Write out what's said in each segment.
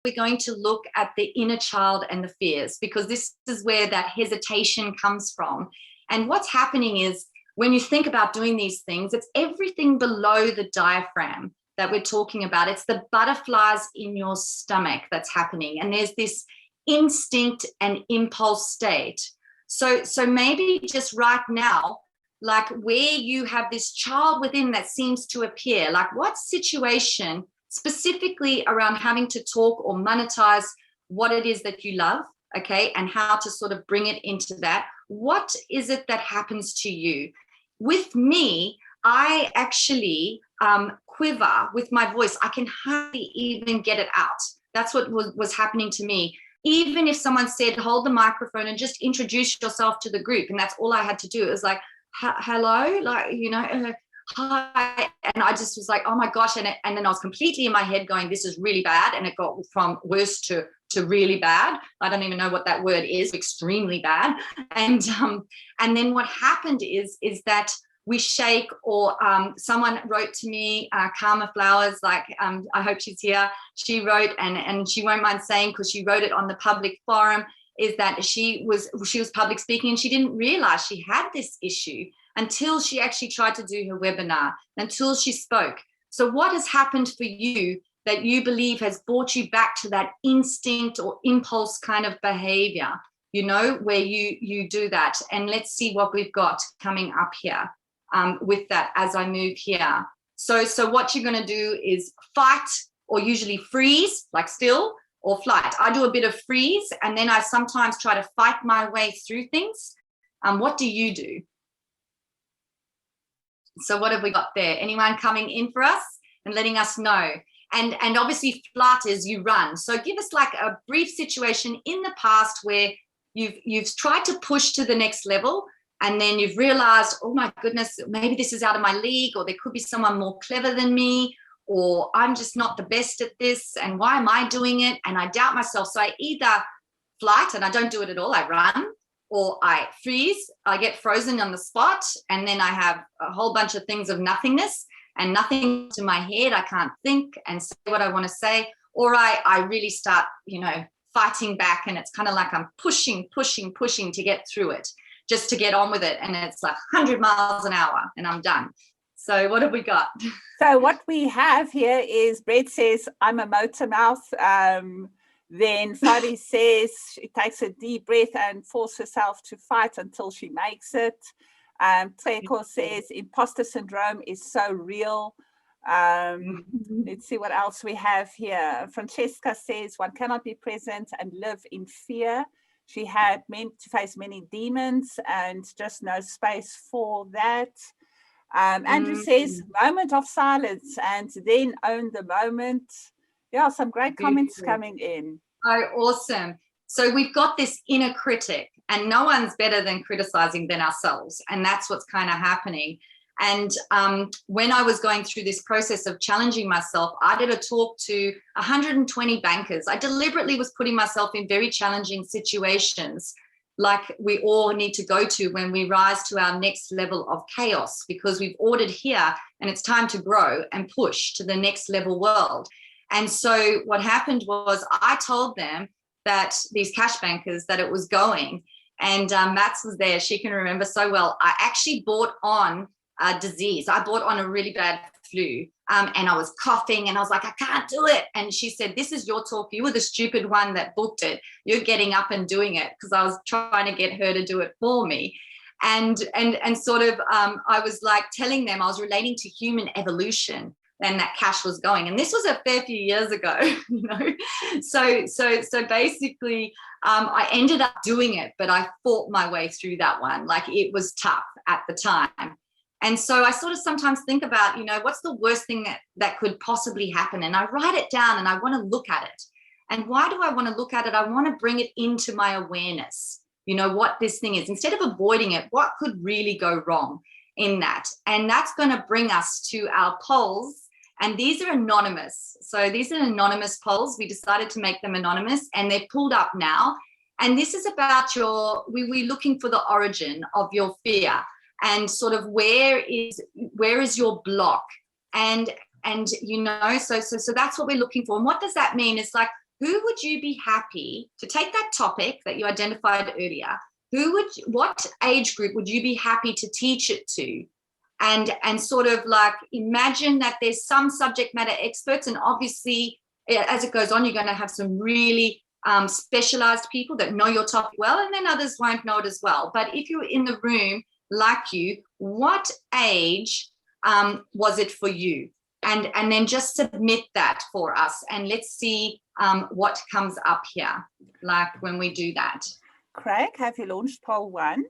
we're going to look at the inner child and the fears, because this is where that hesitation comes from. And what's happening is, when you think about doing these things, it's everything below the diaphragm that we're talking about. It's the butterflies in your stomach that's happening. And there's this instinct and impulse state. So maybe just right now, like where you have this child within that seems to appear, like what situation specifically around having to talk or monetize what it is that you love, okay, and how to sort of bring it into that. What is it that happens to you? With me, I actually quiver with my voice. I can hardly even get it out. That's what was happening to me. Even if someone said, hold the microphone and just introduce yourself to the group, and that's all I had to do. It was like, hello, like, you know, hi. And I just was like, oh my gosh. And then I was completely in my head going, this is really bad. And it got from worse to really bad. I don't even know what that word is, extremely bad. And then what happened is that we shake, or someone wrote to me, Karma Flowers, like, I hope she's here. She wrote, and she won't mind saying, because she wrote it on the public forum, is that she was public speaking and she didn't realize she had this issue until she actually tried to do her webinar, until she spoke. So what has happened for you that you believe has brought you back to that instinct or impulse kind of behavior, you know, where you do that? And let's see what we've got coming up here with that as I move here. So what you're going to do is fight, or usually freeze, like still, or flight. I do a bit of freeze, and then I sometimes try to fight my way through things. What do you do? So what have we got there? Anyone coming in for us and letting us know? And obviously flight is you run. So give us like a brief situation in the past where you've tried to push to the next level, and then you've realized, oh my goodness, maybe this is out of my league, or there could be someone more clever than me, or I'm just not the best at this, and why am I doing it? And I doubt myself. So I either flight, and I don't do it at all, I run, or I freeze, I get frozen on the spot, and then I have a whole bunch of things of nothingness and nothing to my head. I can't think and say what I want to say, or I really start, you know, fighting back, and it's kind of like I'm pushing to get through it, just to get on with it, and it's like 100 miles an hour and I'm done. So what have we got? So what we have here is, Brett says, I'm a motor mouth. Then Fadi says she takes a deep breath and forces herself to fight until she makes it. Treko says imposter syndrome is so real. Let's see what else we have here. Francesca says one cannot be present and live in fear. She had meant to face many demons and just no space for that. Andrew says moment of silence and then own the moment. Yeah, some great comments coming in. Oh, awesome. So we've got this inner critic, and no one's better than criticizing than ourselves. And that's what's kind of happening. And when I was going through this process of challenging myself, I did a talk to 120 bankers. I deliberately was putting myself in very challenging situations, like we all need to go to when we rise to our next level of chaos, because we've ordered here and it's time to grow and push to the next level world. And so what happened was I told them that these cash bankers that it was going, and Mats was there, she can remember so well. I actually bought on a disease. I bought on a really bad flu, and I was coughing and I was like, I can't do it. And she said, this is your talk. You were the stupid one that booked it. You're getting up and doing it, because I was trying to get her to do it for me. And sort of I was like telling them I was relating to human evolution, and that cash was going. And this was a fair few years ago, you know. So basically I ended up doing it, but I fought my way through that one. Like, it was tough at the time. And so I sort of sometimes think about, you know, what's the worst thing that could possibly happen? And I write it down and I want to look at it. And why do I want to look at it? I want to bring it into my awareness, you know, what this thing is. Instead of avoiding it, what could really go wrong in that? And that's going to bring us to our polls. And these are anonymous. So these are anonymous polls. We decided to make them anonymous, and they're pulled up now. And this is about we're looking for the origin of your fear, and sort of where is your block, and you know, so that's what we're looking for. And what does that mean? It's like, who would you be happy to take that topic that you identified earlier? What age group would you be happy to teach it to? And sort of like imagine that there's some subject matter experts, and obviously as it goes on, you're going to have some really specialized people that know your topic well, and then others won't know it as well. But if you're in the room like you, what age was it for you? And then just submit that for us, and let's see what comes up here, like when we do that. Craig, have you launched poll 1?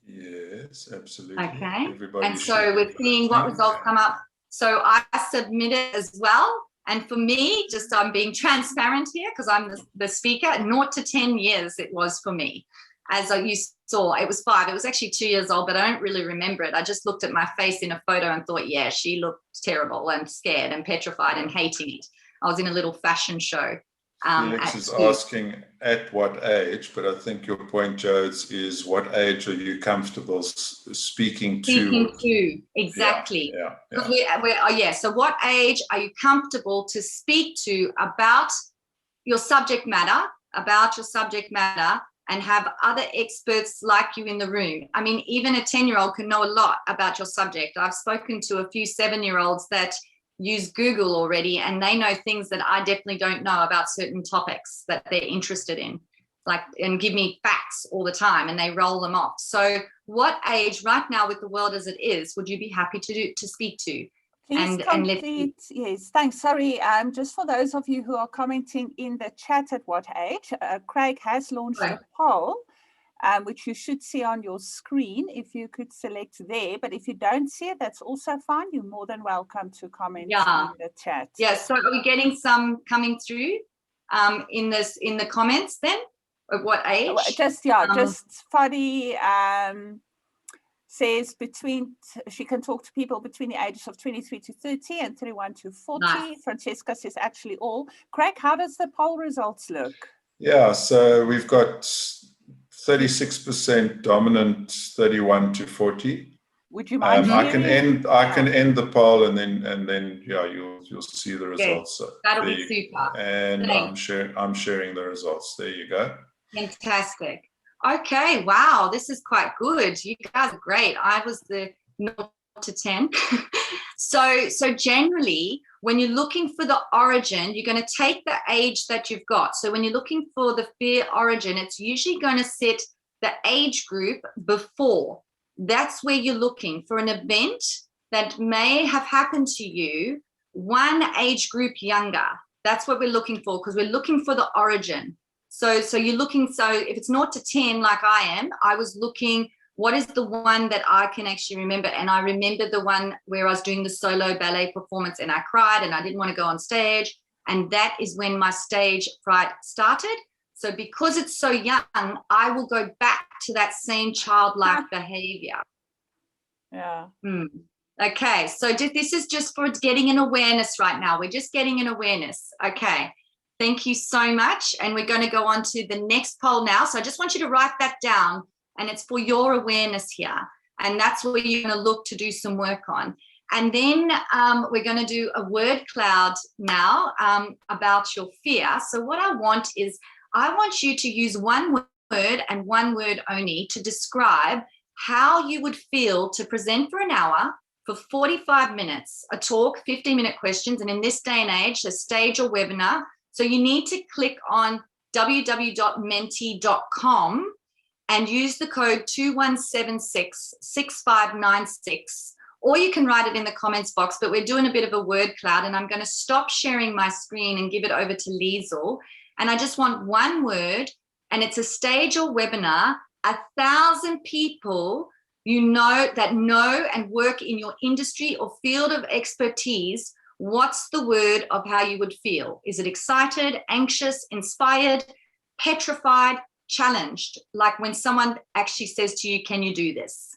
Yes, absolutely. Okay. Everybody and so we're seeing what results come up. So I submitted as well. And for me, just I'm being transparent here because I'm the speaker, 0 to 10 years it was for me. As you saw, it was 5. It was actually 2 years old, but I don't really remember it. I just looked at my face in a photo and thought, yeah, she looked terrible and scared and petrified and hating it. I was in a little fashion show. Felix is asking at what age, but I think your point, Jodes, is what age are you comfortable speaking to? Exactly. Yeah. So what age are you comfortable to speak to about your subject matter, and have other experts like you in the room? I mean, even a 10-year-old can know a lot about your subject. I've spoken to a few 7-year-olds that use Google already, and they know things that I definitely don't know about certain topics that they're interested in, and give me facts all the time, and they roll them off. So what age right now with the world as it is would you be happy to speak to? Please complete. Yes, thanks. Sorry, just for those of you who are commenting in the chat at what age, Craig has launched a poll, which you should see on your screen if you could select there. But if you don't see it, that's also fine. You're more than welcome to comment in the chat. Yeah, so are we getting some coming through in the comments then? Of what age? Just Fadi says she can talk to people between the ages of 23 to 30 and 31 to 40. Nice. Francesca says actually all. Craig, how does the poll results look? Yeah, so we've got 36% dominant, 31 to 40. Would you mind I can end the poll and then you'll see the results. Yes, that'll be super. And I'm sharing the results. There you go. Fantastic. Okay, wow, this is quite good. You guys are great. I was the 0 to 10. So generally, when you're looking for the origin, you're going to take the age that you've got. So when you're looking for the fear origin, it's usually going to set the age group before. That's where you're looking for an event that may have happened to you, one age group younger. That's what we're looking for, because we're looking for the origin. So you're looking, so if it's 0 to 10 like I am, I was looking, what is the one that I can actually remember? And I remember the one where I was doing the solo ballet performance and I cried and I didn't want to go on stage. And that is when my stage fright started. So because it's so young, I will go back to that same childlike behavior. Yeah. Okay, so this is just for getting an awareness right now. We're just getting an awareness. Okay. Thank you so much. And we're going to go on to the next poll now. So I just want you to write that down, and it's for your awareness here. And that's where you're going to look to do some work on. And then we're going to do a word cloud now about your fear. So what I want is, I want you to use one word and one word only to describe how you would feel to present for an hour for 45 minutes, a talk, 15-minute questions. And in this day and age, a stage or webinar. So you need to click on www.menti.com and use the code 21766596, or you can write it in the comments box, but we're doing a bit of a word cloud, and I'm going to stop sharing my screen and give it over to Liezel. And I just want one word, and it's a stage or webinar, 1,000 people that know and work in your industry or field of expertise. What's the word of how you would feel? Is it excited, anxious, inspired, petrified, challenged? Like when someone actually says to you, can you do this?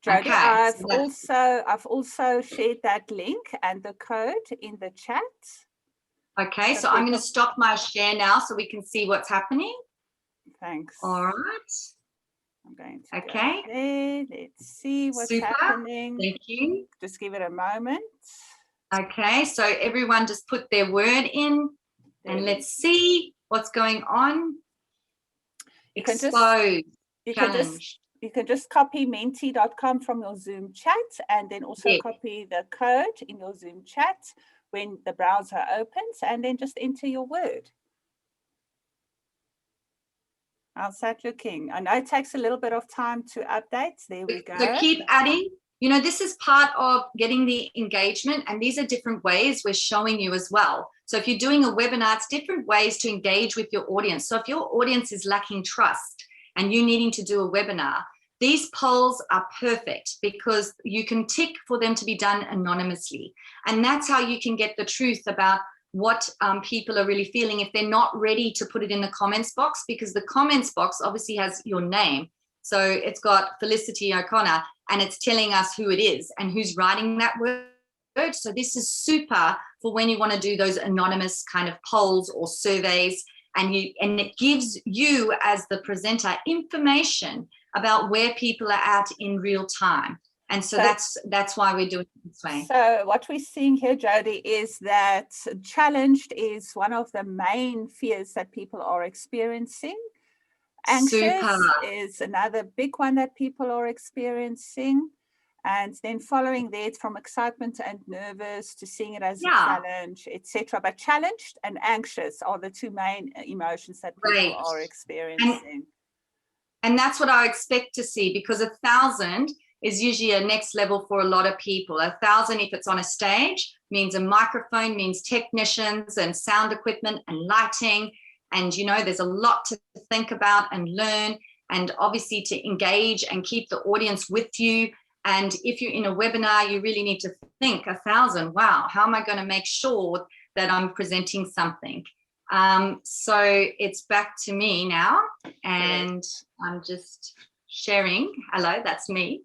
Jodie, okay, I've also shared that link and the code in the chat. Okay, so I'm going to stop my share now so we can see what's happening. Thanks. All right. I'm going to go there. Let's see what's happening. Thank you. Just give it a moment. Okay, so everyone just put their word in. And let's see what's going on. You can Expose. You can just copy menti.com from your Zoom chat, and then also copy the code in your Zoom chat when the browser opens, and then just enter your word. How's that looking? I know it takes a little bit of time to update. There we go. So keep adding. You know, this is part of getting the engagement, and these are different ways we're showing you as well. So if you're doing a webinar, it's different ways to engage with your audience. So if your audience is lacking trust and you needing to do a webinar, these polls are perfect because you can tick for them to be done anonymously. And that's how you can get the truth about what people are really feeling if they're not ready to put it in the comments box, because the comments box obviously has your name. So it's got Felicity O'Connor, and it's telling us who it is and who's writing that word. So this is super for when you want to do those anonymous kind of polls or surveys, and it gives you as the presenter information about where people are at in real time. And so that's why we're doing it this way. So what we're seeing here, Jodie, is that challenged is one of the main fears that people are experiencing. Anxious is another big one that people are experiencing. And then following that, from excitement and nervous to seeing it as a challenge, etc. But challenged and anxious are the two main emotions that people are experiencing. And that's what I expect to see, because 1,000 is usually a next level for a lot of people. 1,000, if it's on a stage, means a microphone, means technicians and sound equipment and lighting. And, you know, there's a lot to think about and learn, and obviously to engage and keep the audience with you. And if you're in a webinar, you really need to think 1,000, wow, how am I going to make sure that I'm presenting something? So it's back to me now, and I'm just sharing. Hello, that's me.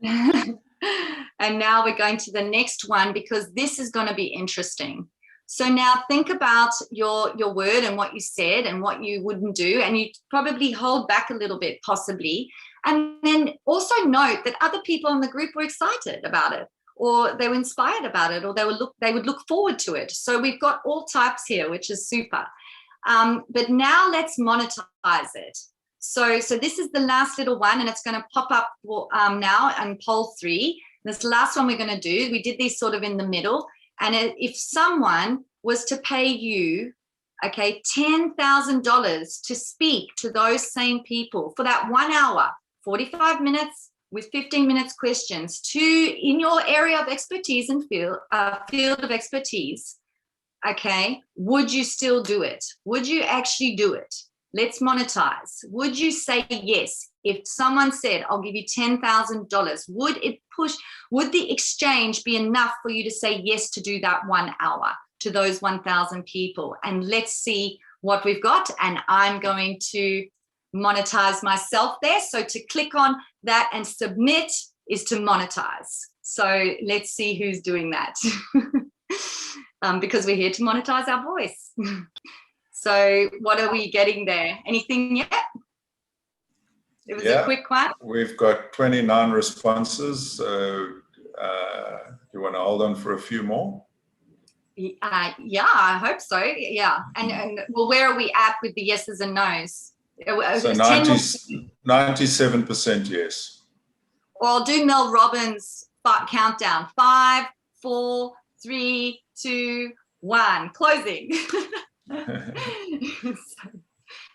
And now we're going to the next one, because this is going to be interesting. So now think about your word and what you said and what you wouldn't do, and you probably hold back a little bit possibly. And then also note that other people in the group were excited about it, or they were inspired about it, or they would look forward to it. So we've got all types here, which is super. But now let's monetize it. So this is the last little one, and it's going to pop up now on poll 3. This last one we're going to do, we did these sort of in the middle. And if someone was to pay you, okay, $10,000 to speak to those same people for that 1 hour, 45 minutes with 15 minutes questions in your area of expertise and field of expertise, okay, would you still do it? Would you actually do it? Let's monetize. Would you say yes? If someone said, I'll give you $10,000, would the exchange be enough for you to say yes to do that 1 hour to those 1,000 people? And let's see what we've got. And I'm going to monetize myself there. So to click on that and submit is to monetize. So let's see who's doing that. Because we're here to monetize our voice. So what are we getting there? Anything yet? It was a quick one. We've got 29 responses. So you want to hold on for a few more? Yeah, I hope so. Yeah. And well, where are we at with the yeses and nos? So 97% yes. Well, I'll do Mel Robbins' countdown. 5, 4, 3, 2, 1. Closing.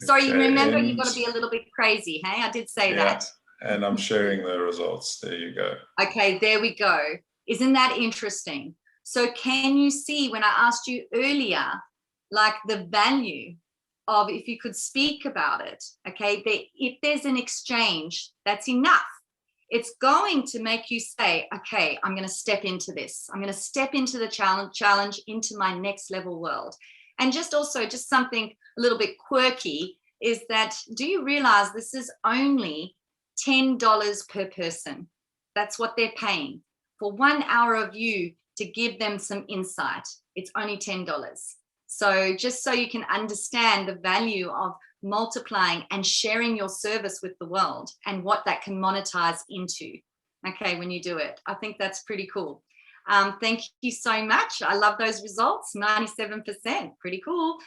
Sorry, you remember you've got to be a little bit crazy, hey? I did say that. And I'm sharing the results. There you go. Okay, there we go. Isn't that interesting? So can you see when I asked you earlier, like the value of if you could speak about it, okay, if there's an exchange, that's enough. It's going to make you say, okay, I'm going to step into this. I'm going to step into the challenge into my next level world. And just something a little bit quirky is that, do you realize this is only $10 per person? That's what they're paying for 1 hour of you to give them some insight. It's only $10. So just so you can understand the value of multiplying and sharing your service with the world and what that can monetize into, okay, when you do it. I think that's pretty cool. Thank you so much. I love those results. 97%. Pretty cool.